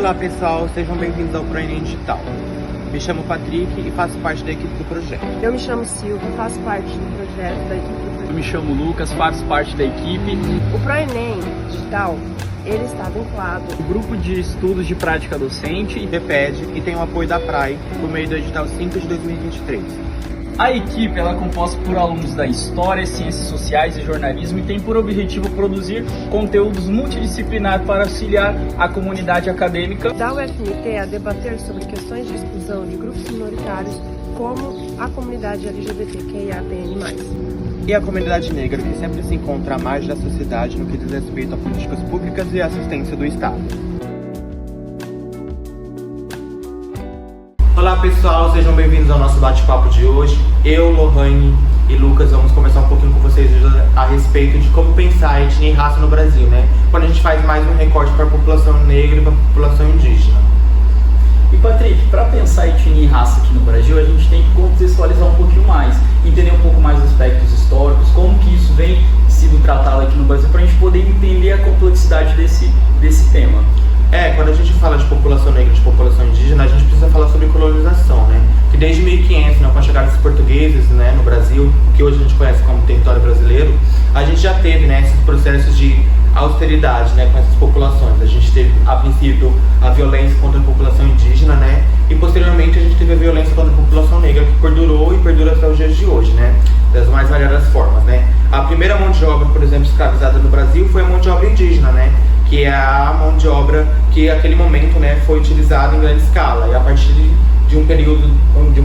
Olá pessoal, sejam bem-vindos ao ProEnem Digital. Me chamo Patrick e faço parte da equipe do projeto. Eu me chamo Silvia, faço parte do projeto da equipe do projeto. Eu me chamo Lucas, faço parte da equipe. O ProEnem Digital, ele está vinculado O grupo de estudos de prática docente E DPED e tem o apoio da PRAE por meio do edital 5 de 2023. A equipe ela é composta por alunos da História, Ciências Sociais e Jornalismo e tem por objetivo produzir conteúdos multidisciplinares para auxiliar a comunidade acadêmica da UFMT a debater sobre questões de exclusão de grupos minoritários como a comunidade LGBTQIAPN+. E a comunidade negra, que sempre se encontra à margem da sociedade no que diz respeito a políticas públicas e assistência do Estado. Olá pessoal, sejam bem-vindos ao nosso bate-papo de hoje. Eu, Lohane e Lucas vamos conversar um pouquinho com vocês a respeito de como pensar a etnia e raça no Brasil, né? Quando a gente faz mais um recorte para a população negra e para a população indígena. E Patrick, para pensar etnia e raça aqui no Brasil, a gente tem que contextualizar um pouquinho mais, entender um pouco mais os aspectos históricos, como que isso vem sido tratado aqui no Brasil, para a gente poder entender a complexidade desse tema. Quando a gente fala de população negra e de população indígena, a gente precisa falar sobre colonização, né? Que desde 1500, né, com a chegada dos portugueses, né, no Brasil, o que hoje a gente conhece como território brasileiro, a gente já teve, né, esses processos de austeridade, né, com essas populações. A gente teve, a princípio, a violência contra a população indígena, né, e posteriormente a gente teve a violência contra a população negra, que perdurou e perdura até os dias de hoje, né, das mais variadas formas, né. A primeira mão de obra, por exemplo, escravizada no Brasil foi a mão de obra indígena, né, que é a mão de obra que naquele momento, né, foi utilizada em grande escala. E a partir de um período,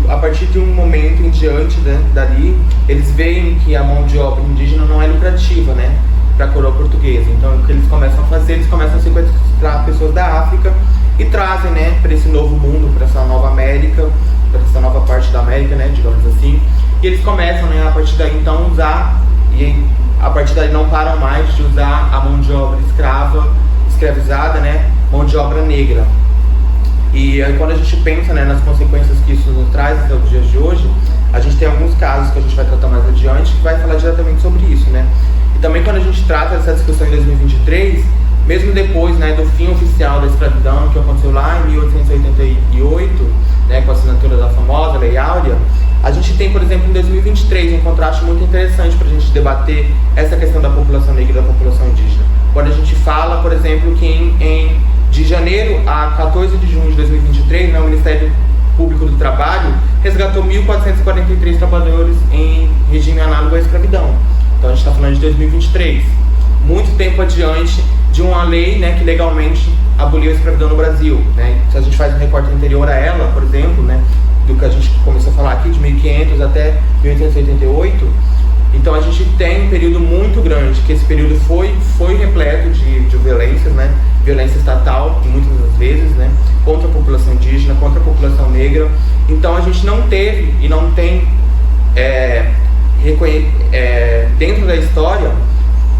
a partir de um momento em diante, né, dali, eles veem que a mão de obra indígena não é lucrativa, né, para a coroa portuguesa. Então, o que eles começam a fazer, eles começam a sequestrar pessoas da África e trazem, né, para esse novo mundo, para essa nova América, para essa nova parte da América, né, digamos assim. E eles começam, né, a partir daí, então, usar, e a partir daí não param mais de usar a mão de obra escravizada, né, mão de obra negra. E aí, quando a gente pensa, né, nas consequências que isso nos traz até os dias de hoje, a gente tem alguns casos que a gente vai tratar mais adiante que vai falar diretamente sobre isso, né. E também quando a gente trata dessa discussão em 2023, mesmo depois, né, do fim oficial da escravidão, que aconteceu lá em 1888, né, com a assinatura da famosa Lei Áurea, a gente tem, por exemplo, em 2023, um contraste muito interessante para a gente debater essa questão da população negra e da população indígena. Quando a gente fala, por exemplo, que de janeiro a 14 de junho de 2023, né, o Ministério Público do Trabalho resgatou 1.443 trabalhadores em regime análogo à escravidão. Então a gente está falando de 2023, muito tempo adiante de uma lei, né, que legalmente aboliu a escravidão no Brasil, né? Se a gente faz um recorte anterior a ela, por exemplo, né, do que a gente começou a falar aqui, de 1500 até 1888, então a gente tem um período muito grande, que esse período foi repleto de violências, né, violência estatal, muitas das vezes, né, contra a população indígena, contra a população negra. Então a gente não teve e não tem dentro da história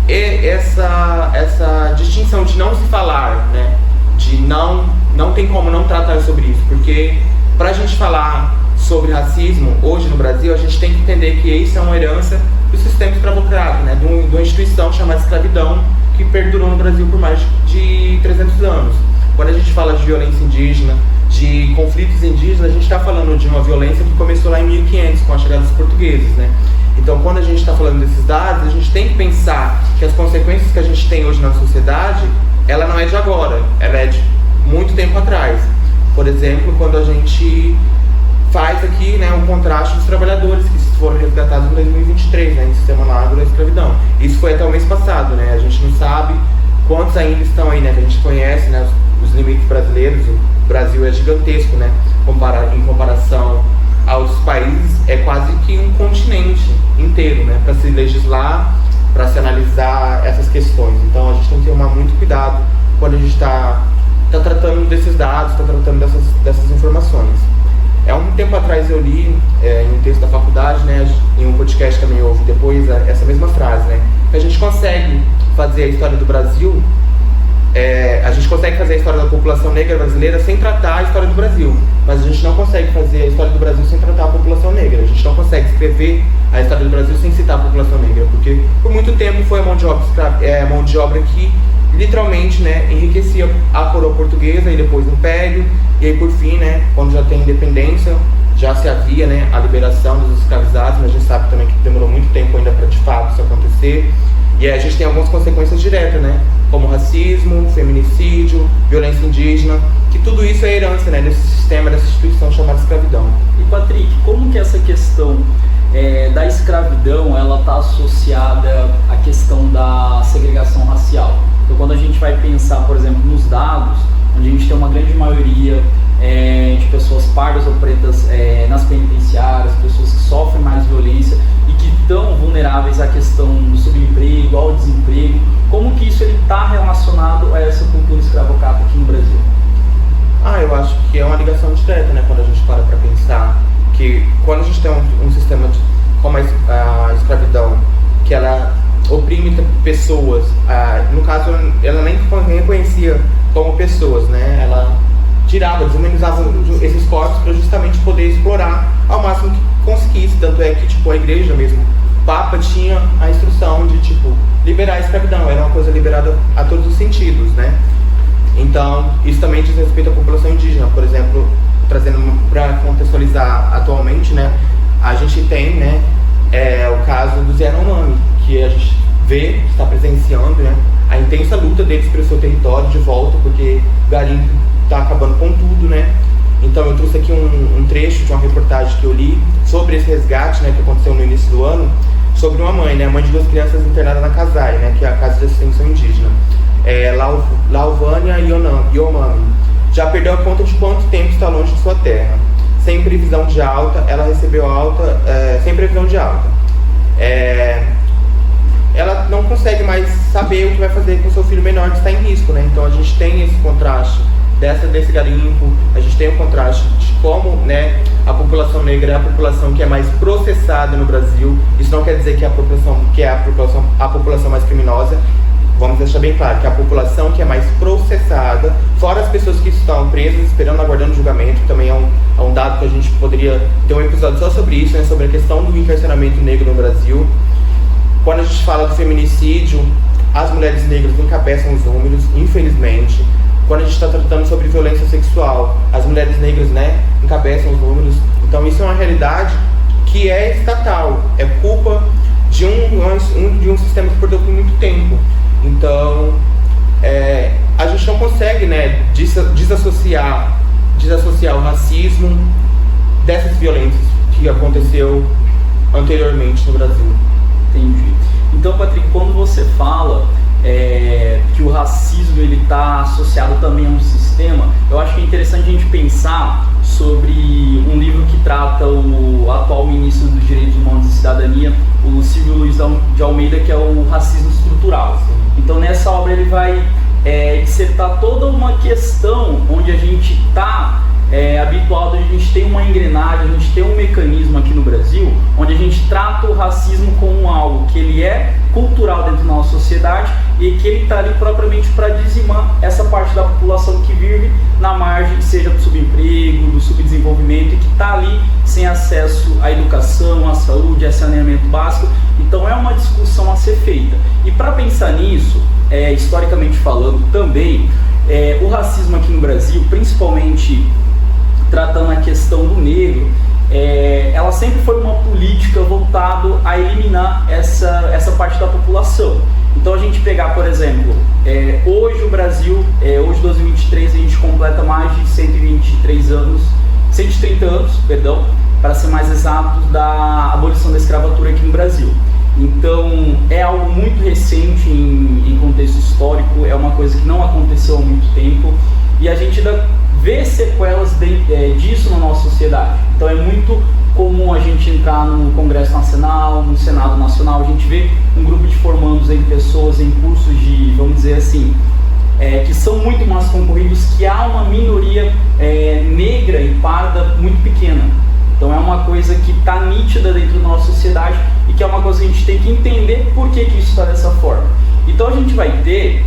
essa distinção de não se falar, né, de não tem como não tratar sobre isso, porque para a gente falar sobre racismo hoje no Brasil, a gente tem que entender que isso é uma herança do sistema escravocrata, né, de uma instituição chamada escravidão, que perdurou no Brasil por mais de 300 anos. Quando a gente fala de violência indígena, de conflitos indígenas, a gente está falando de uma violência que começou lá em 1500, com a chegada dos portugueses, né? Então, quando a gente está falando desses dados, a gente tem que pensar que as consequências que a gente tem hoje na sociedade, ela não é de agora, ela é de muito tempo atrás. Por exemplo, quando a gente faz aqui, né, um contraste dos trabalhadores que foram resgatados em 2023, né, em sistema análogo à escravidão. Isso foi até o mês passado, né? A gente não sabe quantos ainda estão aí, né? Que a gente conhece, né, os limites brasileiros. O Brasil é gigantesco, né? Em comparação aos países, é quase que um continente inteiro, né? Para se legislar, para se analisar essas questões. Então a gente tem que tomar muito cuidado quando a gente está tratando desses dados, está tratando dessas informações. Um tempo atrás eu li em um texto da faculdade, né, em um podcast também eu ouvi depois essa mesma frase, né, que a gente consegue fazer a história do Brasil, a gente consegue fazer a história da população negra brasileira sem tratar a história do Brasil, mas a gente não consegue fazer a história do Brasil sem tratar a população negra. A gente não consegue escrever a história do Brasil sem citar a população negra, porque por muito tempo foi a mão de obra que literalmente, né, enriquecia a coroa portuguesa e depois o Império, e aí por fim, né, quando já tem independência, já se havia, né, a liberação dos escravizados, mas a gente sabe também que demorou muito tempo ainda para de fato isso acontecer. E aí a gente tem algumas consequências diretas, né, como racismo, feminicídio, violência indígena, que tudo isso é herança, né, desse sistema, dessa instituição chamada escravidão. E Patrick, como que essa questão da escravidão, ela está associada à questão da segregação racial? Então, quando a gente vai pensar, por exemplo, nos dados, onde a gente tem uma grande maioria de pessoas pardas ou pretas nas penitenciárias, pessoas que sofrem mais violência e que estão vulneráveis à questão do subemprego, ao desemprego, como que isso está relacionado a essa cultura escravocrata aqui no Brasil? Eu acho que é uma ligação direta, né, quando a gente para pensar que quando a gente tem um sistema como a escravidão, que ela oprime pessoas, no caso ela nem reconhecia como pessoas, né, ela tirava, desumanizava esses corpos para justamente poder explorar ao máximo que conseguisse, tanto é que tipo, a igreja mesmo, o Papa tinha a instrução de tipo, liberar a escravidão, era uma coisa liberada a todos os sentidos, né. Então, isso também diz respeito à população indígena, por exemplo, trazendo para contextualizar atualmente, né, a gente tem, né, o caso dos Yanomami, que a gente vê, está presenciando, né, a intensa luta deles pelo seu território de volta, porque o garimpo está acabando com tudo, né. Então eu trouxe aqui um trecho de uma reportagem que eu li sobre esse resgate, né, que aconteceu no início do ano, sobre uma mãe, né, mãe de 2 crianças internadas na CASAI, né, que é a Casa de Assistência Indígena. Lauvânia e Yomami já perdeu a conta de quanto tempo está longe de sua terra. Sem previsão de alta, ela recebeu alta, sem previsão de alta. Ela não consegue mais saber o que vai fazer com seu filho menor que está em risco, né? Então a gente tem esse contraste desse garimpo, a gente tem o contraste de como, né, a população negra é a população que é mais processada no Brasil. Isso não quer dizer que é a população mais criminosa. Vamos deixar bem claro que a população que é mais processada, fora as pessoas que estão presas, esperando, aguardando julgamento, que também é um dado que a gente poderia ter um episódio só sobre isso, né, sobre a questão do encarceramento negro no Brasil. Quando a gente fala do feminicídio, as mulheres negras encabeçam os números, infelizmente. Quando a gente está tratando sobre violência sexual, as mulheres negras, né, encabeçam os números. Então isso é uma realidade que é estatal, é culpa de um sistema que perdeu por muito tempo. Então, a gente não consegue, né, desassociar o racismo dessas violências que aconteceu anteriormente no Brasil. Entendi. Então, Patrick, quando você fala que o racismo está associado também a um sistema, eu acho que é interessante a gente pensar sobre um livro que trata o atual ministro dos Direitos Humanos e Cidadania, o Silvio Luiz de Almeida, que é o Racismo Estrutural. Então nessa obra ele vai dissertar toda uma questão onde a gente está habituado, a gente tem uma engrenagem, a gente tem um mecanismo aqui no Brasil, onde a gente trata o racismo como algo que ele é cultural dentro da nossa sociedade e que ele está ali propriamente para dizimar essa parte da população que vive na margem, seja do subemprego, do subdesenvolvimento, e que está ali sem acesso à educação, à saúde, a saneamento básico. Então é uma discussão a ser feita. E para pensar nisso, historicamente falando também, o racismo aqui no Brasil, principalmente tratando a questão do negro, ela sempre foi uma política voltada a eliminar essa parte da população. Então a gente pegar, por exemplo, hoje o Brasil, hoje 2023, a gente completa mais de 130 anos, para ser mais exato, da abolição da escravatura aqui no Brasil. Então é algo muito recente em contexto histórico, é uma coisa que não aconteceu há muito tempo e a gente ainda vê sequelas disso na nossa sociedade. Então é muito comum a gente entrar no Congresso Nacional, no Senado Nacional, a gente vê um grupo de formandos em pessoas em cursos de, vamos dizer assim, que são muito mais concorridos, que há uma minoria negra e parda muito pequena. Então é uma coisa que está nítida dentro da nossa sociedade e que é uma coisa que a gente tem que entender por que isso está dessa forma. Então a gente vai ter,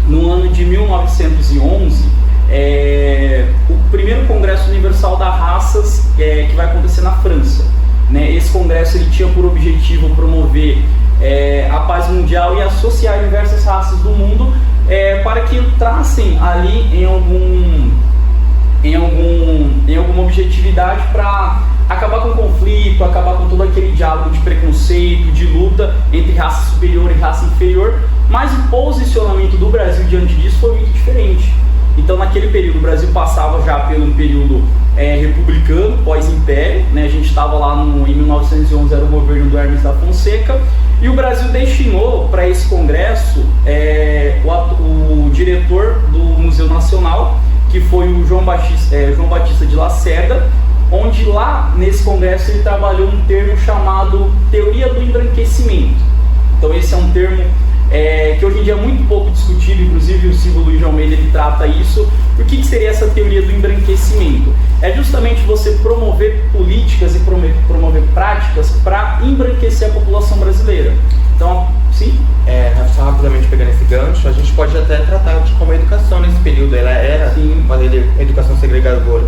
no ano de 1911, o primeiro Congresso Universal das Raças, que vai acontecer na França. Esse congresso ele tinha por objetivo promover a paz mundial e associar diversas raças do mundo para que entrassem ali em alguma objetividade para acabar com o conflito, acabar com todo aquele diálogo de preconceito, de luta entre raça superior e raça inferior, mas o posicionamento do Brasil diante disso foi muito diferente. Então, naquele período, o Brasil passava já pelo período republicano, pós-império, né? A gente estava lá em 1911, era o governo do Hermes da Fonseca, e o Brasil destinou para esse congresso o diretor do Museu Nacional, que foi o João Batista de Lacerda, onde lá nesse congresso ele trabalhou um termo chamado teoria do embranquecimento. Então esse é um termo que hoje em dia é muito pouco discutido, inclusive o Silvio Luiz de Almeida ele trata isso. O que seria essa teoria do embranquecimento? É justamente você promover políticas e promover práticas para embranquecer a população brasileira. Então, sim? Só rapidamente pegando esse gancho, a gente pode até tratar de como a educação nesse período, ela era uma educação segregadora,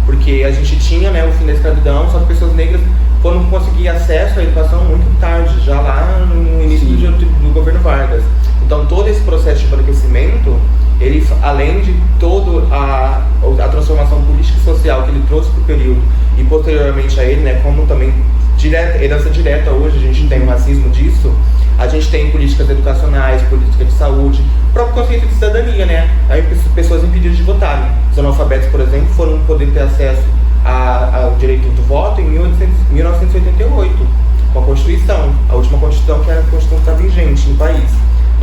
porque a gente tinha, né, o fim da escravidão, só que pessoas negras foram conseguir acesso à educação muito tarde, já lá no início do governo Vargas. Então todo esse processo de embranquecimento, ele, além de toda a transformação política e social que ele trouxe para o período e posteriormente a ele, né, como também herança direta hoje, a gente tem um racismo disso, a gente tem políticas educacionais, política de saúde, o próprio conceito de cidadania, né? Aí pessoas impedidas de votarem. Os analfabetos, por exemplo, foram poder ter acesso ao direito do voto em 1988, com a Constituição, a última Constituição, que era a Constituição que estava vigente no país.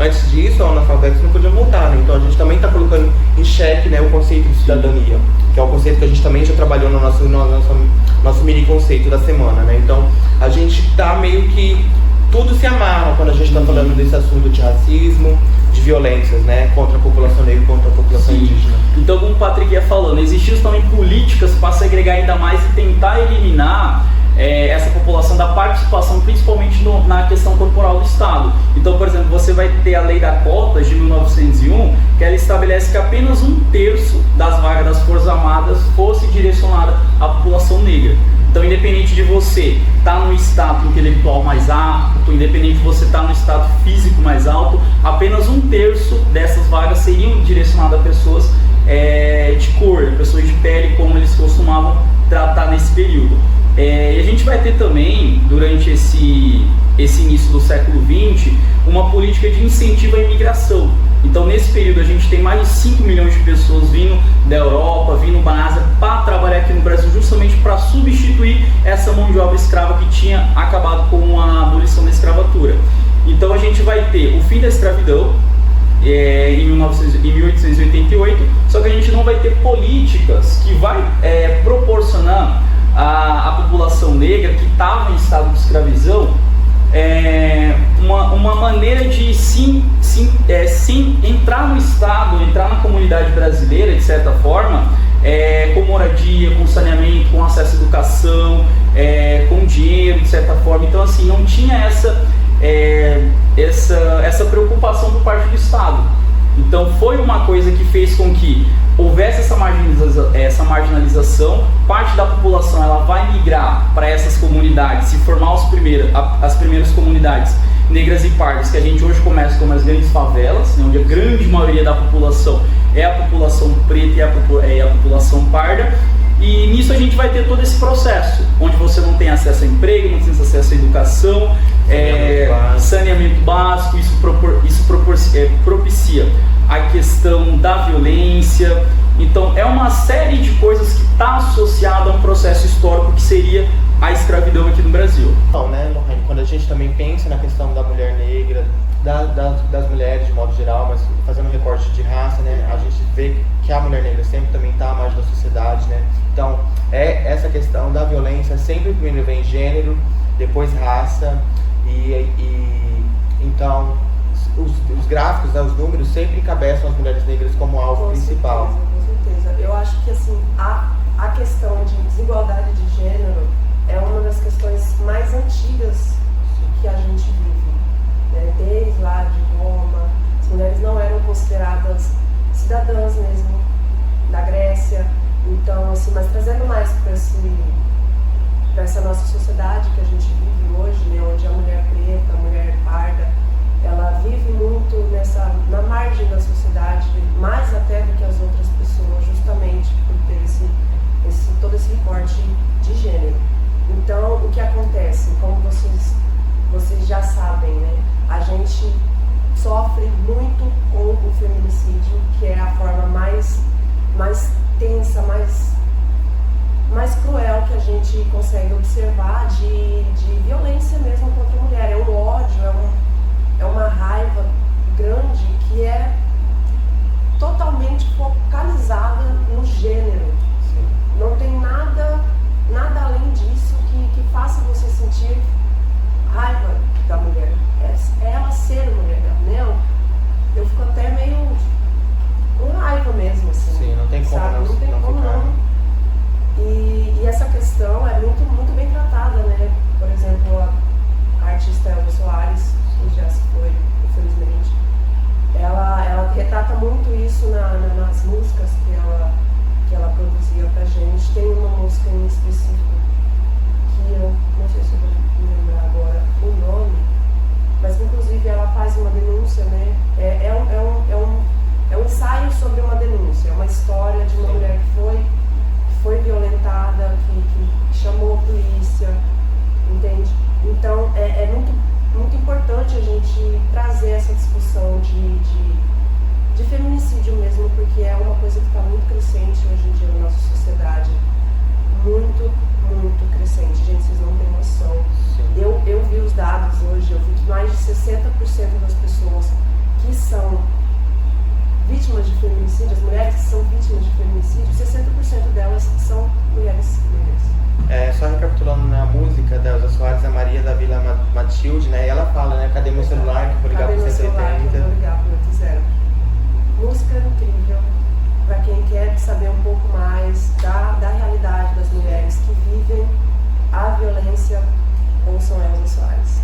Antes disso, os analfabetos não podiam votar, né? Então a gente também está colocando em xeque, né, o conceito de cidadania, que é um conceito que a gente também já trabalhou no nosso mini conceito da semana, né? Então a gente está meio que tudo se amarra quando a gente está falando desse assunto de racismo, de violências, né, contra a população negra e contra a população indígena. Então, como o Patrick ia falando, existiam também políticas para segregar ainda mais e tentar eliminar essa população da participação, principalmente na questão corporal do Estado. Então, por exemplo, você vai ter a Lei da Cotas de 1901, que ela estabelece que apenas 1/3 das vagas das Forças Armadas fosse direcionada à população negra. Então, independente de você estar no status intelectual mais alto, independente de você estar no status físico mais alto, apenas 1/3 dessas vagas seriam direcionadas a pessoas de cor, pessoas de pele, como eles costumavam tratar nesse período. E a gente vai ter também, durante esse início do século XX, uma política de incentivo à imigração. Então, nesse período, a gente tem mais de 5 milhões de pessoas vindo da Europa, vindo da Ásia, para trabalhar aqui no Brasil, justamente para substituir essa mão de obra escrava que tinha acabado com a abolição da escravatura. Então, a gente vai ter o fim da escravidão, em 1888, só que a gente não vai ter políticas que vai proporcionar a população negra que estava em estado de escravidão uma maneira de sim entrar no Estado, entrar na comunidade brasileira, de certa forma, com moradia, com saneamento, com acesso à educação, com dinheiro, de certa forma. Então, assim, não tinha essa preocupação por parte do Estado. Então, foi uma coisa que fez com que houvesse essa marginalização. Parte da população ela vai migrar para essas comunidades, se formar as primeiras comunidades negras e pardas, que a gente hoje conhece como as grandes favelas, né, onde a grande maioria da população é a população preta e a população parda. E nisso a gente vai ter todo esse processo, onde você não tem acesso a emprego, não tem acesso à educação, saneamento básico. Isso propicia a questão da violência. Então é uma série de coisas que está associada a um processo histórico que seria a escravidão aqui no Brasil. Então, né, Lohane, quando a gente também pensa na questão da mulher negra, das mulheres de modo geral, mas fazendo um recorte de raça, né, a gente vê que a mulher negra sempre também está à margem da sociedade, né? Então, essa questão da violência sempre primeiro vem gênero, depois raça, então os gráficos, né, os números sempre encabeçam as mulheres negras como alvo principal. Com certeza. Eu acho que assim, a questão de desigualdade de gênero é uma das questões mais antigas que a gente vive, né? Desde lá de Roma, as mulheres não eram consideradas cidadãs mesmo, da Grécia. Então, assim, mas trazendo mais para essa nossa sociedade que a gente vive hoje, né, onde a mulher preta, a mulher parda, ela vive muito na Matilde, né? E ela fala, né? Cadê meu celular? Que eu vou ligar Cadê pro meu celular? Que eu 180. vou ligar pro 80. Música incrível para quem quer saber um pouco mais da realidade das mulheres que vivem a violência, ouçam Elza Soares.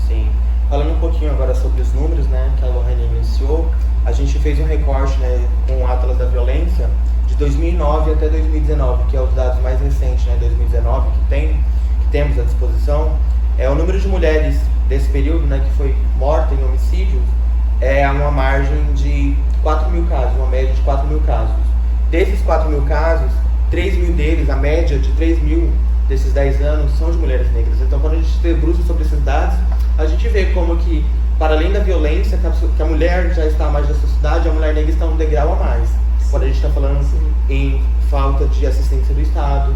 Sim. Falando um pouquinho agora sobre os números, né, que a Lorraine iniciou, a gente fez um recorte, né, com o Atlas da Violência de 2009 até 2019, que é os dados mais recentes, né, 2019, que temos à disposição. O número de mulheres desse período, né, que foi morta em homicídios, é uma margem de 4.000 casos, uma média de 4.000 casos. Desses 4.000 casos, 3.000 deles, a média de 3.000 desses 10 anos, são de mulheres negras. Então, quando a gente debruça sobre esses dados, a gente vê como que, para além da violência, que a mulher já está mais na sociedade, a mulher negra está um degrau a mais. Quando a gente está falando em falta de assistência do Estado,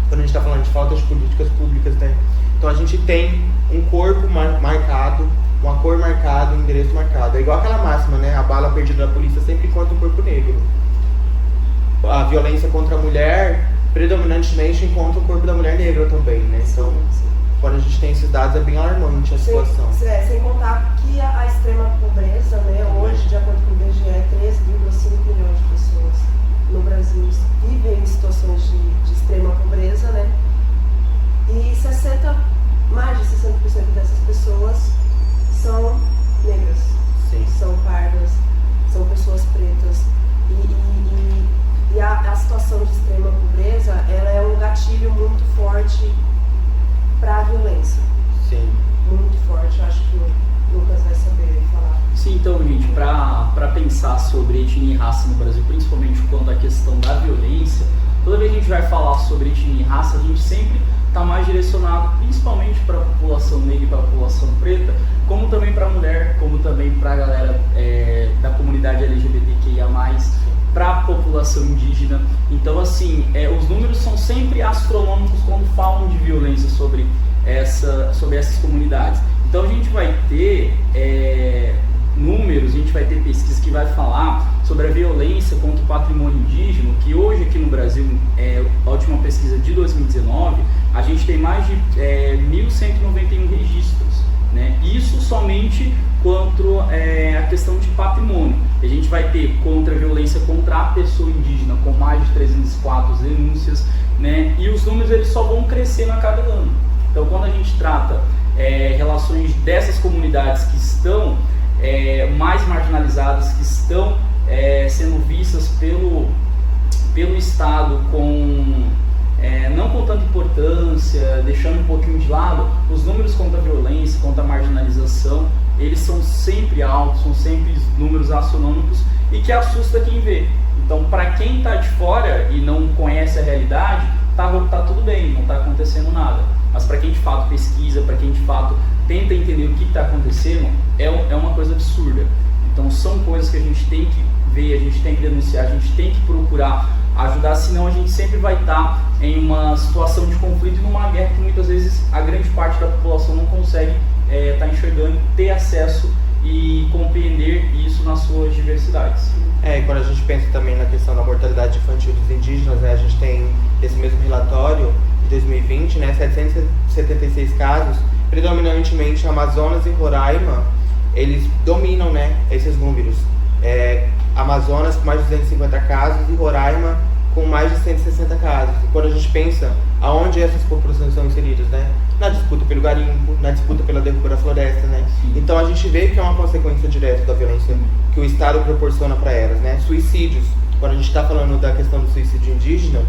quando a gente está falando de falta de políticas públicas, né? Então a gente tem um corpo marcado, uma cor marcada, um endereço marcado. É igual aquela máxima, né? A bala perdida da polícia sempre encontra o corpo negro. A violência contra a mulher, predominantemente, encontra o corpo da mulher negra também, né? Então, quando a gente tem esses dados, é bem alarmante a situação. Sem contar que a extrema pobreza, né? Hoje, de acordo com o IBGE, 13,5 milhões de pessoas no Brasil vivem em situações de extrema pobreza, né? E mais de 60% dessas pessoas são negras, Sim. são pardas, são pessoas pretas. E a situação de extrema pobreza, ela é um gatilho muito forte para a violência. Sim. Muito forte, eu acho que o Lucas vai saber falar. Sim, então, gente, para pensar sobre etnia e raça no Brasil, principalmente quanto à questão da violência, toda vez que a gente vai falar sobre etnia e raça, a gente sempre está mais direcionado principalmente para a população negra e para a população preta, como também para a mulher, como também para a galera da comunidade LGBTQIA+, para a população indígena. Então, assim, os números são sempre astronômicos quando falam de violência sobre essas comunidades. Então, a gente vai ter números, a gente vai ter pesquisa que vai falar sobre a violência contra o patrimônio indígena, que hoje aqui no Brasil, a última pesquisa de 2019, a gente tem mais de 1.191 registros, né? Isso somente quanto a questão de patrimônio. A gente vai ter contra a violência contra a pessoa indígena, com mais de 304 denúncias, né? E os números eles só vão crescendo a cada ano. Então, quando a gente trata relações dessas comunidades que estão mais marginalizadas, que estão sendo vistas pelo Estado não com tanta importância, deixando um pouquinho de lado, os números contra a violência, contra a marginalização, eles são sempre altos, são sempre números astronômicos e que assusta quem vê. Então, para quem está de fora e não conhece a realidade, tá tudo bem, não está acontecendo nada. Mas para quem de fato pesquisa, para quem de fato tenta entender o que está acontecendo, é uma coisa absurda. Então, são coisas que a gente tem que ver, a gente tem que denunciar, a gente tem que procurar ajudar, senão a gente sempre vai estar em uma situação de conflito e numa guerra que muitas vezes a grande parte da população não consegue estar enxergando, ter acesso e compreender isso nas suas diversidades. E quando a gente pensa também na questão da mortalidade infantil dos indígenas, né, a gente tem esse mesmo relatório de 2020, né, 776 casos, predominantemente Amazonas e Roraima, eles dominam, né, esses números. Amazonas com mais de 250 casos e Roraima com mais de 160 casos. E quando a gente pensa aonde essas populações são inseridas, né? Na disputa pelo garimpo, na disputa pela derruba da floresta, né? Então a gente vê que é uma consequência direta da violência que o Estado proporciona para elas, né? Suicídios. Quando a gente está falando da questão do suicídio indígena,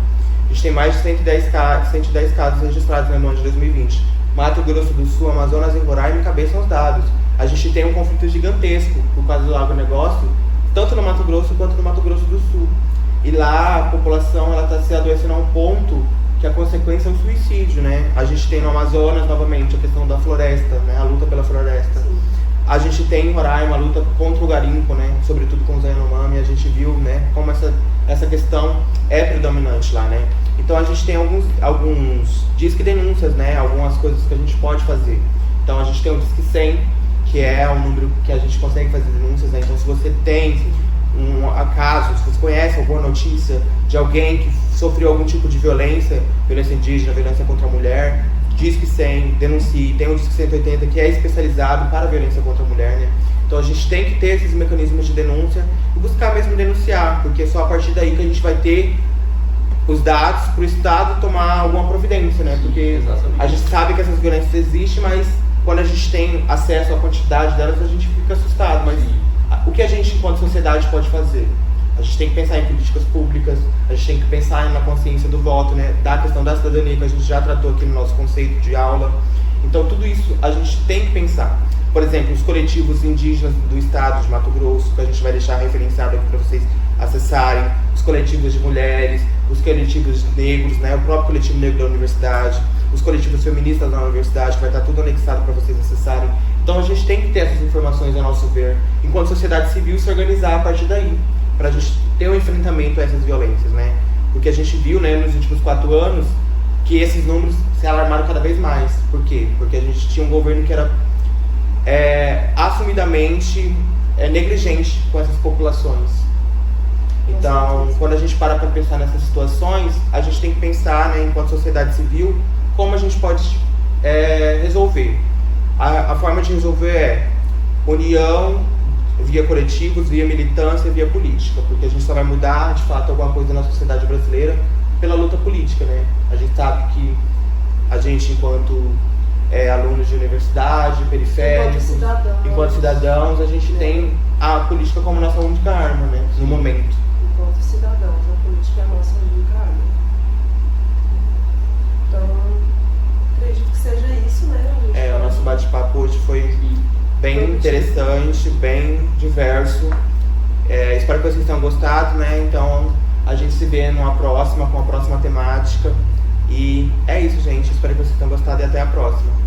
a gente tem mais de 110 casos registrados no ano de 2020. Mato Grosso do Sul, Amazonas e Roraima encabeçam os dados. A gente tem um conflito gigantesco por causa do agronegócio, tanto no Mato Grosso quanto no Mato Grosso do Sul. E lá a população está se adoecendo a um ponto que a consequência é o suicídio, né? A gente tem no Amazonas, novamente, a questão da floresta, né? A luta pela floresta. Sim. A gente tem em Roraima a luta contra o garimpo, né? Sobretudo com os Yanomami, a gente viu, né? Como essa questão é predominante lá, né? Então a gente tem alguns disque denúncias, né? Algumas coisas que a gente pode fazer. Então a gente tem o Disque 100, que é um número que a gente consegue fazer denúncias, né? Então se você tem um acaso, se você conhece alguma notícia de alguém que sofreu algum tipo de violência indígena, violência contra a mulher, Disque 100, denuncie, tem o Disque 180 que é especializado para a violência contra a mulher, né? Então a gente tem que ter esses mecanismos de denúncia e buscar mesmo denunciar, porque é só a partir daí que a gente vai ter os dados para o Estado tomar alguma providência, né? Porque a gente sabe que essas violências existem, mas quando a gente tem acesso à quantidade delas, a gente fica assustado. Mas o que a gente, enquanto sociedade, pode fazer? A gente tem que pensar em políticas públicas, a gente tem que pensar na consciência do voto, né? Da questão da cidadania, que a gente já tratou aqui no nosso conceito de aula. Então, tudo isso a gente tem que pensar. Por exemplo, os coletivos indígenas do estado de Mato Grosso, que a gente vai deixar referenciado aqui para vocês acessarem, os coletivos de mulheres, os coletivos negros, né? O próprio coletivo negro da universidade, os coletivos feministas da universidade, que vai estar tudo anexado para vocês acessarem. Então, a gente tem que ter essas informações, a nosso ver, enquanto sociedade civil, se organizar a partir daí, para a gente ter um enfrentamento a essas violências, né? Porque a gente viu, né, nos últimos 4 anos que esses números se alarmaram cada vez mais. Por quê? Porque a gente tinha um governo que era assumidamente negligente com essas populações. Então, quando a gente para pensar nessas situações, a gente tem que pensar, né, enquanto sociedade civil, como a gente pode resolver. A forma de resolver é união, via coletivos, via militância, via política, porque a gente só vai mudar, de fato, alguma coisa na sociedade brasileira pela luta política, né? A gente sabe que a gente, enquanto alunos de universidade, periféricos, enquanto cidadãos, a gente tem a política como nossa única arma, né? No momento. Enquanto cidadãos, a política é a nossa única arma. Então, acredito que seja isso, né? O nosso bate-papo hoje foi bem interessante, bem diverso. Espero que vocês tenham gostado, né? Então a gente se vê numa próxima, com a próxima temática. E é isso, gente. Espero que vocês tenham gostado e até a próxima.